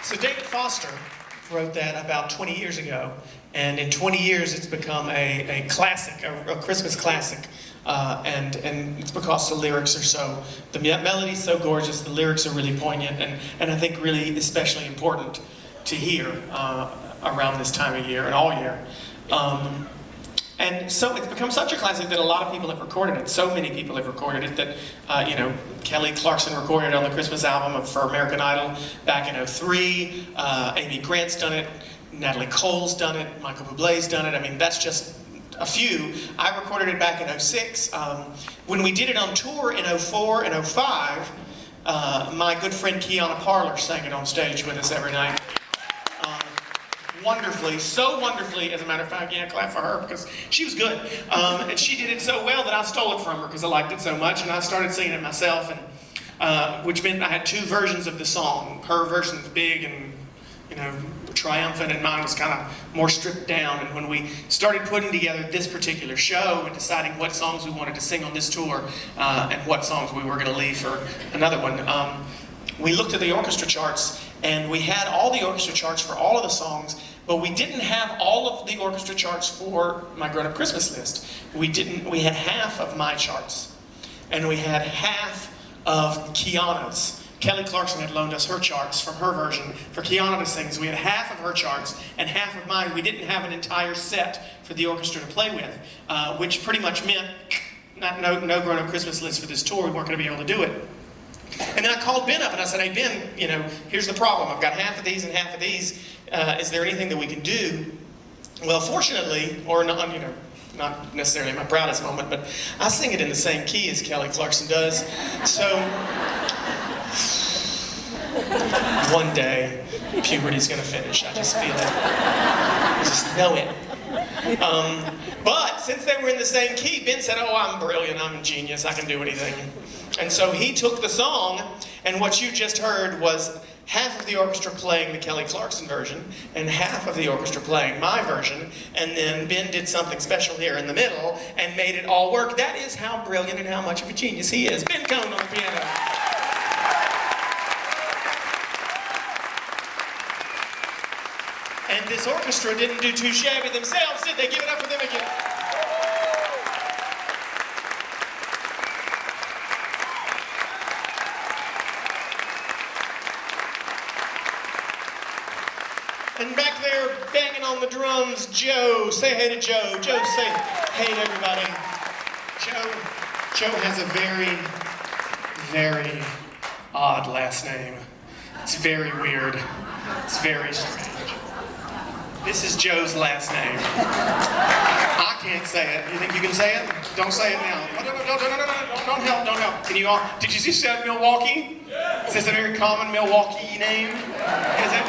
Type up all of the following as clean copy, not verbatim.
So David Foster wrote that about 20 years ago, and in 20 years it's become a classic, a Christmas classic, and it's because the lyrics are so, the melody's so gorgeous, the lyrics are really poignant, and I think really especially important to hear around this time of year and all year. And so it's become such a classic that a lot of people have recorded it. So many people have recorded it that, you know, Kelly Clarkson recorded it on the Christmas album for American Idol back in '03. Amy Grant's done it. Natalie Cole's done it. Michael Bublé's done it. I mean, that's just a few. I recorded it back in '06. When we did it on tour in '04 and '05, my good friend Kiana Parler sang it on stage with us every night. Wonderfully, so wonderfully, as a matter of fact, yeah, clap for her, because she was good. And she did it so well that I stole it from her because I liked it so much, and I started singing it myself, and which meant I had two versions of the song. Her version's big and, you know, triumphant, and mine was kind of more stripped down. And when we started putting together this particular show and deciding what songs we wanted to sing on this tour, and what songs we were going to leave for another one, we looked at the orchestra charts, and we had all the orchestra charts for all of the songs, but we didn't have all of the orchestra charts for my grown-up Christmas list. We had half of my charts, and we had half of Kiana's. Kelly Clarkson had loaned us her charts from her version for Kiana to sing, so we had half of her charts and half of mine. We didn't have an entire set for the orchestra to play with, which pretty much meant no grown-up Christmas list for this tour. We weren't going to be able to do it. And then I called Ben up and I said, hey Ben, you know, here's the problem. I've got half of these and half of these. Is there anything that we can do? Well, fortunately, or not, you know, not necessarily my proudest moment, but I sing it in the same key as Kelly Clarkson does. So one day, puberty's gonna finish. I just feel it. I just know it. But since they were in the same key, Ben said, oh, I'm brilliant, I'm a genius, I can do anything. And so he took the song, and what you just heard was half of the orchestra playing the Kelly Clarkson version, and half of the orchestra playing my version, and then Ben did something special here in the middle, and made it all work. That is how brilliant and how much of a genius he is. Ben Cohn on the piano. And this orchestra didn't do too shabby themselves, did they? Give it up for them again. And back there, banging on the drums, Joe. Say hey to Joe. Joe, say hey to everybody. Joe has a very, very odd last name. It's very weird. It's very strange. This is Joe's last name. I can't say it. You think you can say it? Don't say it now. No, don't help. Can you all? Did you see said Milwaukee? Is this a very common Milwaukee name? Is it?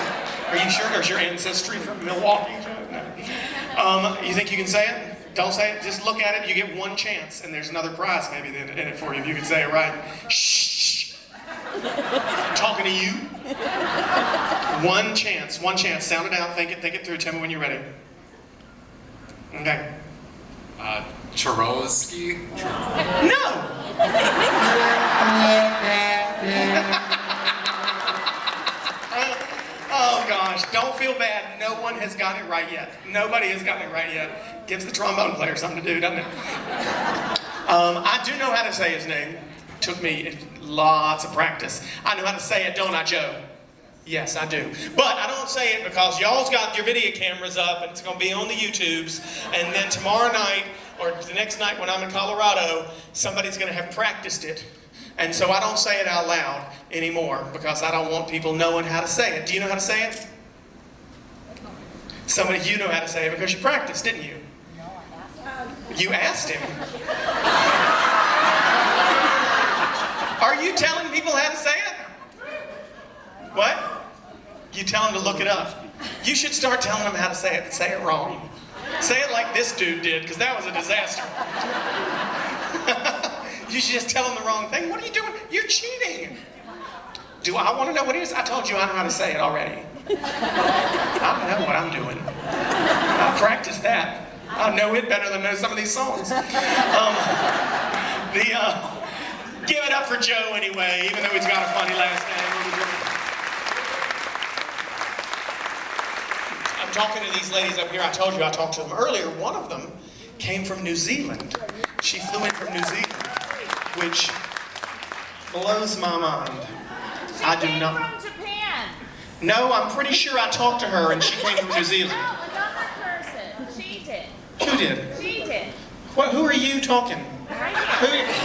Are you sure? Or is your ancestry from Milwaukee? No. You think you can say it? Don't say it. Just look at it. You get one chance, and there's another prize maybe in it for you if you can say it right. Shh. I'm talking to you. One chance. Sound it out. Think it through. Tell me when you're ready. Okay. Chorowski? No. Oh gosh, don't feel bad. No one has gotten it right yet. Nobody has gotten it right yet. Gives the trombone player something to do, doesn't it? I do know how to say his name. Took me lots of practice. I know how to say it, don't I, Joe? Yes, I do. But I don't say it because y'all's got your video cameras up and it's going to be on the YouTubes. And then tomorrow night, or the next night when I'm in Colorado, somebody's going to have practiced it. And so I don't say it out loud anymore because I don't want people knowing how to say it. Do you know how to say it? Some of you know how to say it because you practiced, didn't you? No, I asked him. You asked him? Are you telling people how to say it? What? You tell them to look it up. You should start telling them how to say it wrong. Say it like this dude did, because that was a disaster. You should just tell them the wrong thing. What are you doing? You're cheating. Do I want to know what it is? I told you I know how to say it already. I don't know what I'm doing. I practiced that. I know it better than some of these songs. Give it up for Joe anyway, even though he's got a funny last name. talking to these ladies up here. I told you I talked to them earlier. One of them came from New Zealand. She flew in from New Zealand, which blows my mind. I do not. From Japan. No, I'm pretty sure I talked to her and she came from New Zealand. No, another person. She did. Who did? She did. What? Who are you talking? Right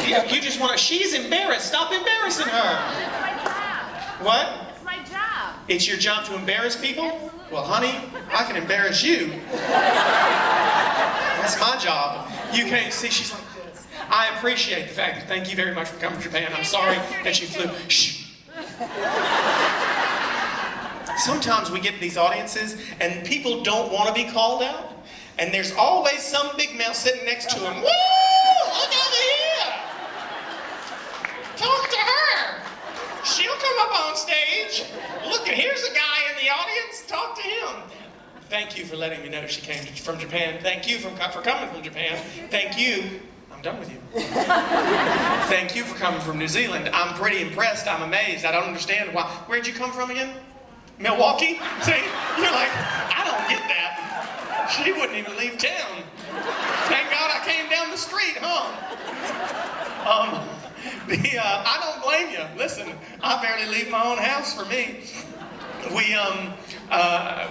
here. You just want to? She's embarrassed. Stop embarrassing her. It's my job. What? It's my job. It's your job to embarrass people? Absolutely. Well, honey, I can embarrass you. That's my job. You can't see. She's like this. I appreciate the fact that. Thank you very much for coming to Japan. I'm sorry that you flew. Shh. Sometimes we get to these audiences and people don't want to be called out. And there's always some big mouth sitting next to him. Woo! Look over here! Talk to her! She'll come up on stage. Look, here's a guy in the audience. Talk to him. Thank you for letting me know she came from Japan. Thank you for coming from Japan. Thank you. I'm done with you. Thank you for coming from New Zealand. I'm pretty impressed. I'm amazed. I don't understand why. Where'd you come from again? Milwaukee? See? You're like, I don't get that. She wouldn't even leave town. Thank God I came down the street, huh? I don't blame you. Listen, I barely leave my own house for me.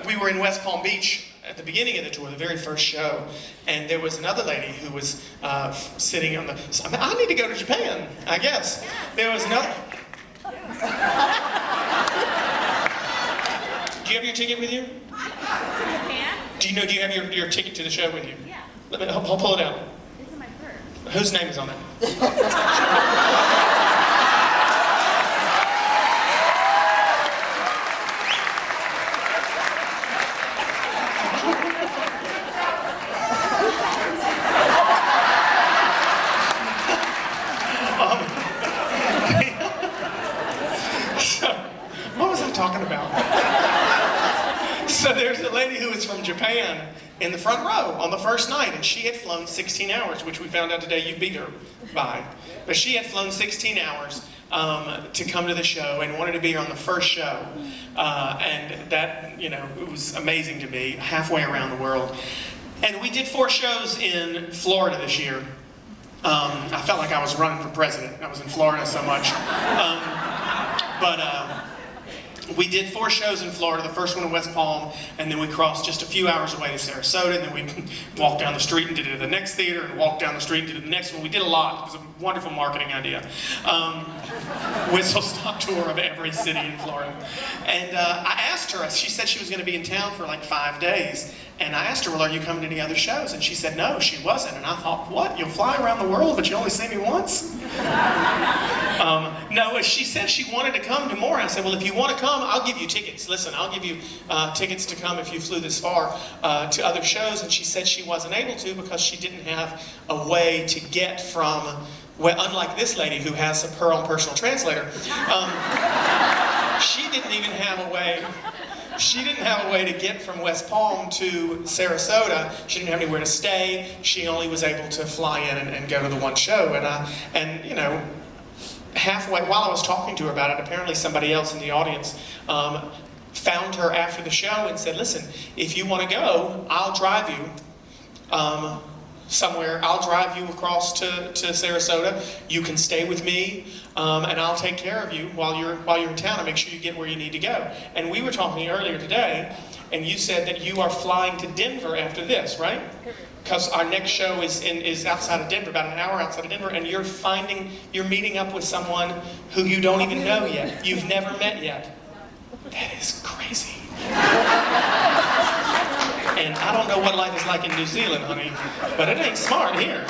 We were in West Palm Beach at the beginning of the tour, the very first show, and there was another lady who was sitting on the. I need to go to Japan, I guess. There was another. Do you have your ticket with you? Japan? Do you have your ticket to the show with you? Yeah. I'll pull it out. It's in my purse. Whose name is on it? What was I talking about? So there's a lady who is from Japan in the front row on the first night, and she had flown 16 hours, which we found out today you beat her by. But she had flown 16 hours to come to the show and wanted to be here on the first show. And that, it was amazing to me, halfway around the world. And we did 4 shows in Florida this year. I felt like I was running for president. I was in Florida so much. We did 4 shows in Florida, the first one in West Palm, and then we crossed just a few hours away to Sarasota, and then we walked down the street and did it at the next theater, and walked down the street and did it at the next one. We did a lot. It was a wonderful marketing idea. Whistle-stop tour of every city in Florida. And I asked her, she said she was going to be in town for like 5 days, and I asked her, well, are you coming to any other shows? And she said, no, she wasn't. And I thought, what? You'll fly around the world, but you only see me once? No, she said she wanted to come to more. And I said, well, if you want to come, I'll give you tickets. Listen, I'll give you tickets to come if you flew this far to other shows. And she said she wasn't able to because she didn't have a way to get from, well, unlike this lady who has her own personal translator, she didn't even have a way. She didn't have a way to get from West Palm to Sarasota. She didn't have anywhere to stay. She only was able to fly in and go to the one show. And halfway, while I was talking to her about it, apparently somebody else in the audience found her after the show and said, listen, if you want to go, I'll drive you somewhere. I'll drive you across to Sarasota. You can stay with me, and I'll take care of you while you're in town and make sure you get where you need to go. And we were talking earlier today, and you said that you are flying to Denver after this, right? Because our next show is outside of Denver, about an hour outside of Denver, and you're meeting up with someone who you don't even know yet. You've never met yet. That is crazy. And I don't know what life is like in New Zealand, honey, but it ain't smart here.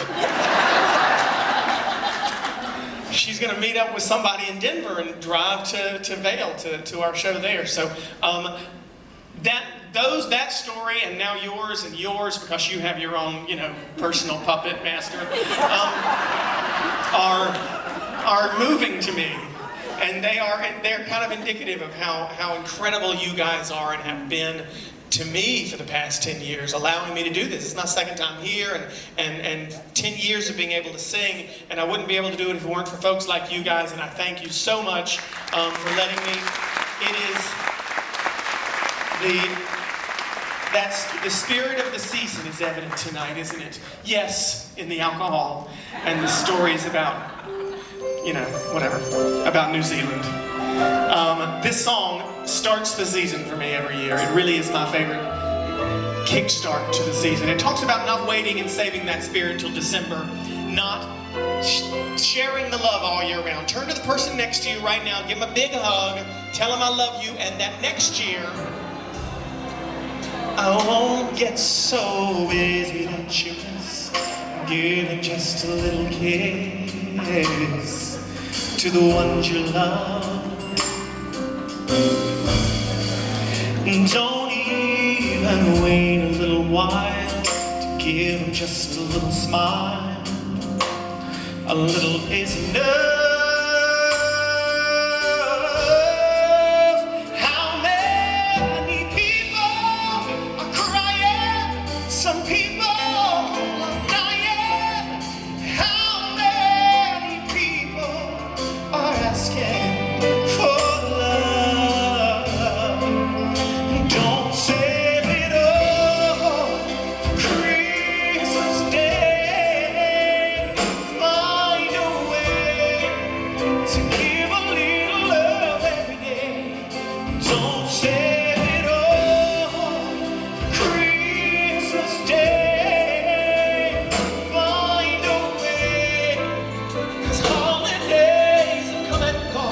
She's going to meet up with somebody in Denver and drive to Vail to our show there. So that story, and now yours and yours, because you have your own, personal puppet master, are moving to me. And they're kind of indicative of how incredible you guys are and have been to me for the past 10 years, allowing me to do this. It's my second time here, and 10 years of being able to sing, and I wouldn't be able to do it if it weren't for folks like you guys, and I thank you so much for letting me. It is That's the spirit of the season is evident tonight, isn't it? Yes, in the alcohol and the stories about, you know, whatever, about New Zealand. This song starts the season for me every year. It really is my favorite kickstart to the season. It talks about not waiting and saving that spirit till December, not sharing the love all year round. Turn to the person next to you right now, give them a big hug, tell them I love you, and that next year, I won't get so busy that you miss giving just a little kiss to the ones you love. Don't even wait a little while to give them just a little smile. A little is enough. How many people are crying? Some people are dying. How many people are asking for love? Don't save it all for Christmas Day. Find a way to give a little love every day. Don't save it all for Christmas Day. Find a way, 'cause holidays come and go,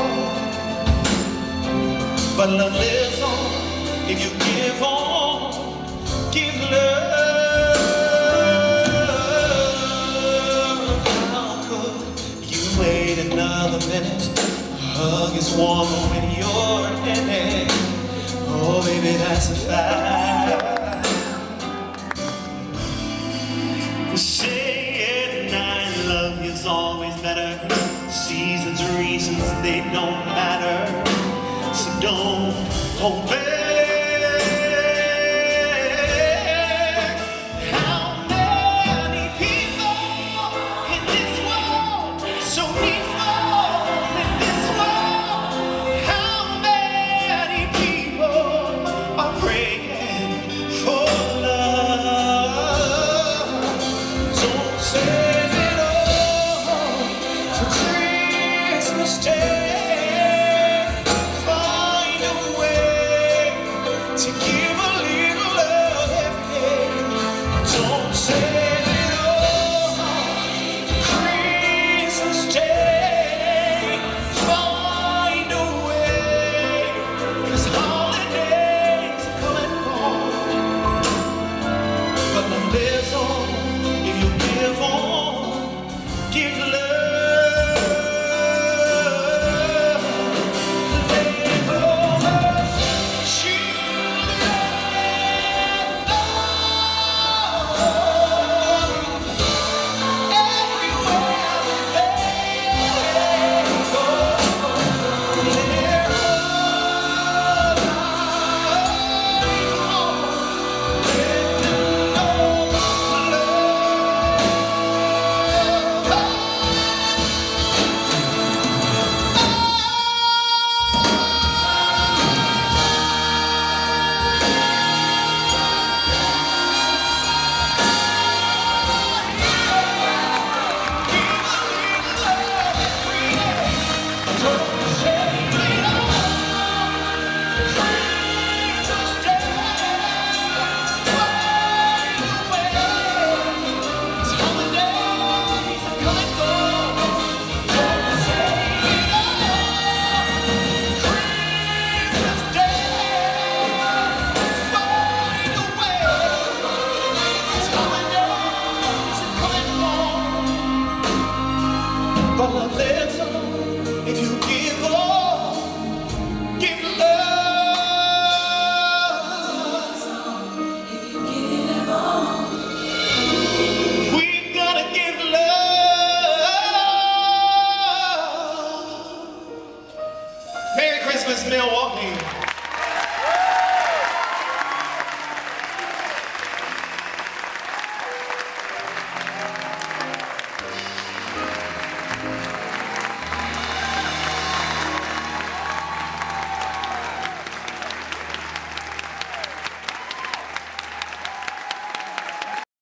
but love lives on if you give on, give love. How could you wait another minute? A hug is warmer when you're in it. Oh, baby, that's a fact. Saying I love you's always better. Seasons, reasons, they don't matter. So don't hold back. How many people in this world so needful in this world? How many people are praying for love? Don't save it all for Christmas Day. Find a way to give a little love every day. Don't save it all for Christmas Day. Find a way, 'cause holidays come and go, but love lives on if you give on, give love. Live over children. Everywhere they go, but love lives on if you give all, give love. We've gotta give love. Merry Christmas, Milwaukee.